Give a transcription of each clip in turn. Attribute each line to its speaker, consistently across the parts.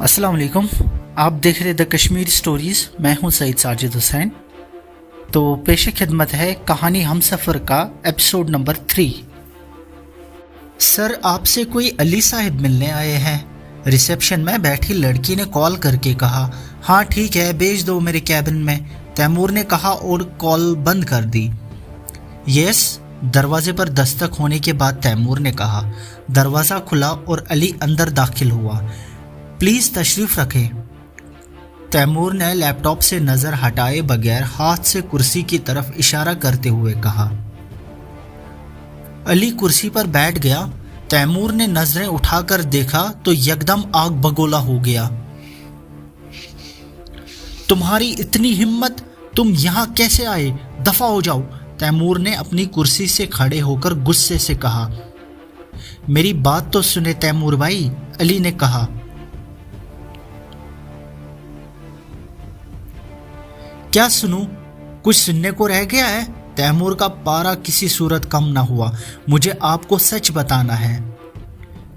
Speaker 1: السلام علیکم. آپ دیکھ رہے دا کشمیر سٹوریز. میں ہوں سعید ساجد حسین. تو پیش خدمت ہے کہانی ہم سفر کا ایپیسوڈ نمبر 3. سر آپ سے کوئی علی صاحب ملنے آئے ہیں. ریسیپشن میں بیٹھی لڑکی نے کال کر کے کہا. ہاں ٹھیک ہے بھیج دو میرے کیبن میں، تیمور نے کہا اور کال بند کر دی. یس. دروازے پر دستک ہونے کے بعد تیمور نے کہا. دروازہ کھلا اور علی اندر داخل ہوا. پلیز تشریف رکھیں. تیمور نے لیپ ٹاپ سے نظر ہٹائے بغیر ہاتھ سے کرسی کی طرف اشارہ کرتے ہوئے کہا. علی کرسی پر بیٹھ گیا. تیمور نے نظریں اٹھا کر دیکھا تو یکدم آگ بگولا ہو گیا. تمہاری اتنی ہمت، تم یہاں کیسے آئے؟ دفع ہو جاؤ. تیمور نے اپنی کرسی سے کھڑے ہو کر غصے سے کہا. میری بات تو سنے تیمور بھائی، علی نے کہا. کیا سنوں؟ کچھ سننے کو رہ گیا ہے؟ تیمور کا پارا کسی صورت کم نہ ہوا. مجھے آپ کو سچ بتانا ہے.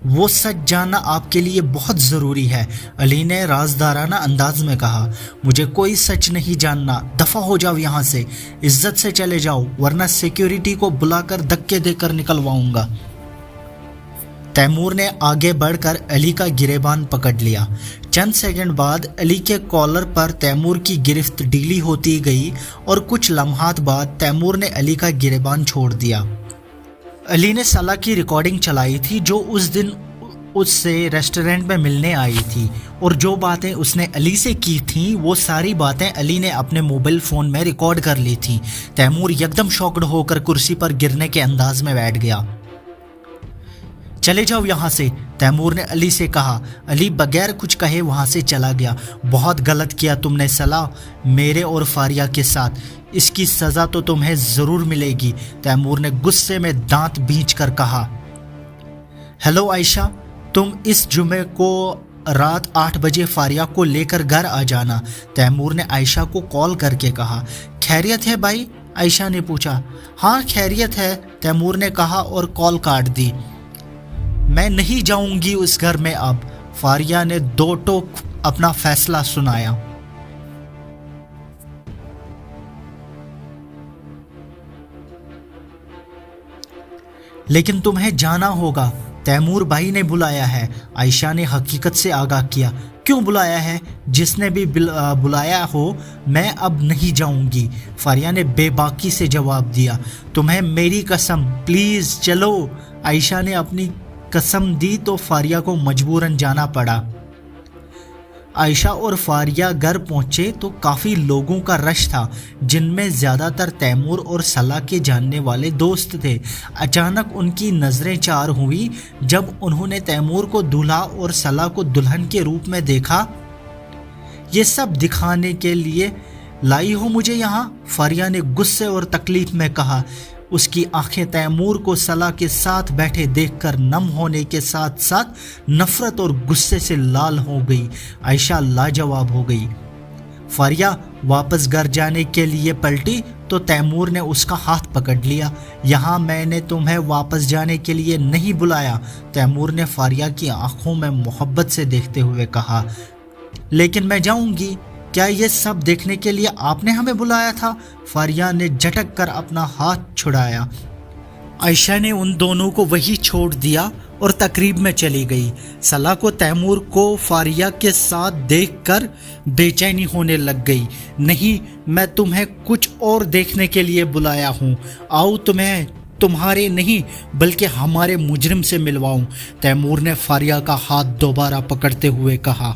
Speaker 1: وہ سچ جاننا آپ کے لیے بہت ضروری ہے، علی نے رازدارانہ انداز میں کہا. مجھے کوئی سچ نہیں جاننا. دفع ہو جاؤ یہاں سے. عزت سے چلے جاؤ ورنہ سیکیورٹی کو بلا کر دھکے دے کر نکلواؤں گا. تیمور نے آگے بڑھ کر علی کا گریبان پکڑ لیا. چند سیکنڈ بعد علی کے کالر پر تیمور کی گرفت ڈھیلی ہوتی گئی اور کچھ لمحات بعد تیمور نے علی کا گریبان چھوڑ دیا. علی نے سلا کی ریکارڈنگ چلائی تھی جو اس دن اس سے ریسٹورنٹ میں ملنے آئی تھی، اور جو باتیں اس نے علی سے کی تھیں وہ ساری باتیں علی نے اپنے موبائل فون میں ریکارڈ کر لی تھیں. تیمور یکدم شاکڈ ہو کر کرسی پر گرنے کے انداز میں بیٹھ گیا. چلے جاؤ یہاں سے، تیمور نے علی سے کہا. علی بغیر کچھ کہے وہاں سے چلا گیا. بہت غلط کیا تم نے سلا، میرے اور فاریہ کے ساتھ. اس کی سزا تو تمہیں ضرور ملے گی. تیمور نے غصے میں دانت بھینچ کر کہا. ہیلو عائشہ، تم اس جمعے کو رات 8 بجے فاریہ کو لے کر گھر آ جانا. تیمور نے عائشہ کو کال کر کے کہا. خیریت ہے بھائی؟ عائشہ نے پوچھا. ہاں خیریت ہے، تیمور نے کہا اور کال کاٹ دی. میں نہیں جاؤں گی اس گھر میں اب. فاریہ نے دو ٹوک اپنا فیصلہ سنایا. لیکن تمہیں جانا ہوگا، تیمور بھائی نے بلایا ہے. عائشہ نے حقیقت سے آگاہ کیا. کیوں بلایا ہے؟ جس نے بھی بلایا ہو، میں اب نہیں جاؤں گی. فاریہ نے بے باکی سے جواب دیا. تمہیں میری قسم، پلیز چلو. عائشہ نے اپنی قسم دی تو فاریہ کو مجبوراً جانا پڑا. عائشہ اور فاریہ گھر پہنچے تو کافی لوگوں کا رش تھا، جن میں زیادہ تر تیمور اور سلا کے جاننے والے دوست تھے. اچانک ان کی نظریں چار ہوئی جب انہوں نے تیمور کو دولہا اور سلا کو دلہن کے روپ میں دیکھا. یہ سب دکھانے کے لیے لائی ہو مجھے یہاں؟ فاریہ نے غصے اور تکلیف میں کہا. اس کی آنکھیں تیمور کو سلا کے ساتھ بیٹھے دیکھ کر نم ہونے کے ساتھ ساتھ نفرت اور غصے سے لال ہو گئی. عائشہ لاجواب ہو گئی. فاریہ واپس گھر جانے کے لیے پلٹی تو تیمور نے اس کا ہاتھ پکڑ لیا. یہاں میں نے تمہیں واپس جانے کے لیے نہیں بلایا، تیمور نے فاریہ کی آنکھوں میں محبت سے دیکھتے ہوئے کہا. لیکن میں جاؤں گی. کیا یہ سب دیکھنے کے لیے آپ نے ہمیں بلایا تھا؟ فاریہ نے جھٹک کر اپنا ہاتھ چھڑایا. عائشہ نے ان دونوں کو وہی چھوڑ دیا اور تقریب میں چلی گئی. سلا کو تیمور کو فاریہ کے ساتھ دیکھ کر بے چینی ہونے لگ گئی. نہیں، میں تمہیں کچھ اور دیکھنے کے لیے بلایا ہوں. آؤ تمہیں تمہارے نہیں بلکہ ہمارے مجرم سے ملواؤں. تیمور نے فاریہ کا ہاتھ دوبارہ پکڑتے ہوئے کہا.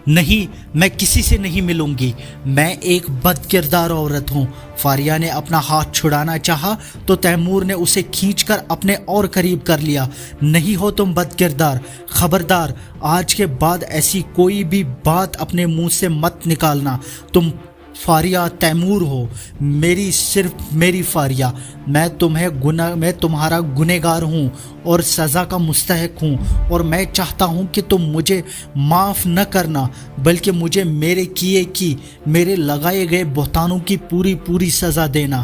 Speaker 1: نہیں، میں کسی سے نہیں ملوں گی. میں ایک بد کردار عورت ہوں. فاریہ نے اپنا ہاتھ چھڑانا چاہا تو تیمور نے اسے کھینچ کر اپنے اور قریب کر لیا. نہیں ہو تم بد کردار. خبردار، آج کے بعد ایسی کوئی بھی بات اپنے منہ سے مت نکالنا. تم فاریہ تیمور ہو، میری صرف میری فاریہ. میں تمہارا گنہگار ہوں اور سزا کا مستحق ہوں، اور میں چاہتا ہوں کہ تم مجھے معاف نہ کرنا بلکہ مجھے میرے کیے کی، میرے لگائے گئے بہتانوں کی پوری سزا دینا.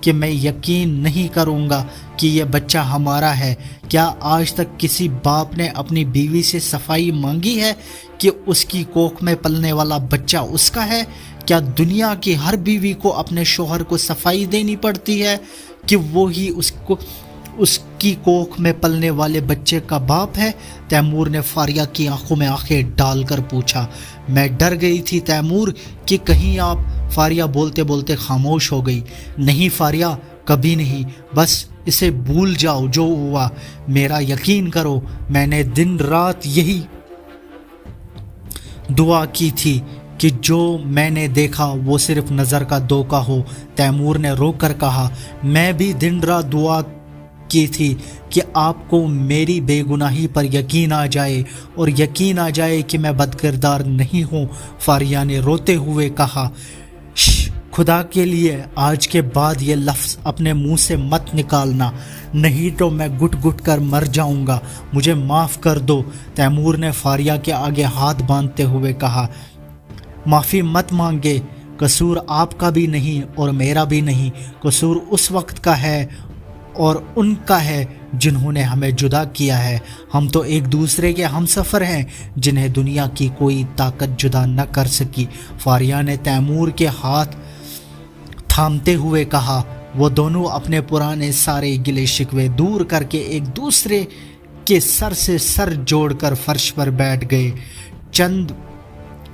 Speaker 1: کہ میں یقین نہیں کروں گا کہ یہ بچہ ہمارا ہے۔ کیا آج تک کسی باپ نے اپنی بیوی سے صفائی مانگی ہے کہ اس کی کوکھ میں پلنے والا بچہ اس کا ہے؟ کیا دنیا کی ہر بیوی کو اپنے شوہر کو صفائی دینی پڑتی ہے کہ وہی اس کی کوکھ میں پلنے والے بچے کا باپ ہے؟ تیمور نے فاریہ کی آنکھوں میں آنکھیں ڈال کر پوچھا۔ میں ڈر گئی تھی تیمور کہ کہیں آپ۔ فاریہ بولتے بولتے خاموش ہو گئی۔ نہیں فاریہ، کبھی نہیں، بس اسے بھول جاؤ جو ہوا۔ میرا یقین کرو، میں نے دن رات یہی دعا کی تھی کہ جو میں نے دیکھا وہ صرف نظر کا دھوکہ ہو۔ تیمور نے رو کر کہا، میں بھی دن رات دعا کی تھی کہ آپ کو میری بے گناہی پر یقین آ جائے اور یقین آ جائے کہ میں بد کردار نہیں ہوں۔ فاریہ نے روتے ہوئے کہا، خدا کے لیے آج کے بعد یہ لفظ اپنے منہ سے مت نکالنا، نہیں تو میں گٹ گٹ کر مر جاؤں گا، مجھے معاف کر دو۔ تیمور نے فاریہ کے آگے ہاتھ باندھتے ہوئے کہا، معافی مت مانگے، قصور آپ کا بھی نہیں اور میرا بھی نہیں، قصور اس وقت کا ہے اور ان کا ہے جنہوں نے ہمیں جدا کیا ہے۔ ہم تو ایک دوسرے کے ہم سفر ہیں جنہیں دنیا کی کوئی طاقت جدا نہ کر سکی۔ فاریہ نے تیمور کے ہاتھ تھامتے ہوئے کہا۔ وہ دونوں اپنے پرانے سارے گلے شکوے دور کر کے ایک دوسرے کے سر سے سر جوڑ کر فرش پر بیٹھ گئے۔ چند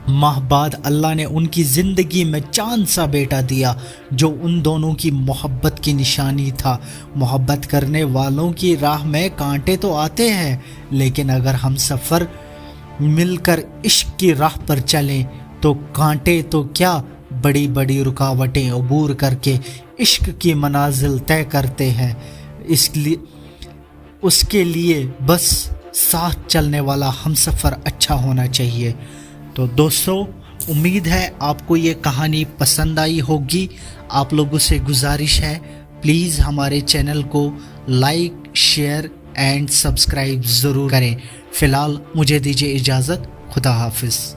Speaker 1: ماہ بعد اللہ نے ان کی زندگی میں چاند سا بیٹا دیا جو ان دونوں کی محبت کی نشانی تھا۔ محبت کرنے والوں کی راہ میں کانٹے تو آتے ہیں، لیکن اگر ہم سفر مل کر عشق کی راہ پر چلیں تو کانٹے تو کیا، بڑی بڑی رکاوٹیں عبور کر کے عشق کی منازل طے کرتے ہیں۔ اس کے لیے بس ساتھ چلنے والا ہم سفر اچھا ہونا چاہیے۔ تو دوستو، امید ہے آپ کو یہ کہانی پسند آئی ہوگی۔ آپ لوگوں سے گزارش ہے، پلیز ہمارے چینل کو لائک، شیئر اینڈ سبسکرائب ضرور کریں۔ فی الحال مجھے دیجیے اجازت، خدا حافظ۔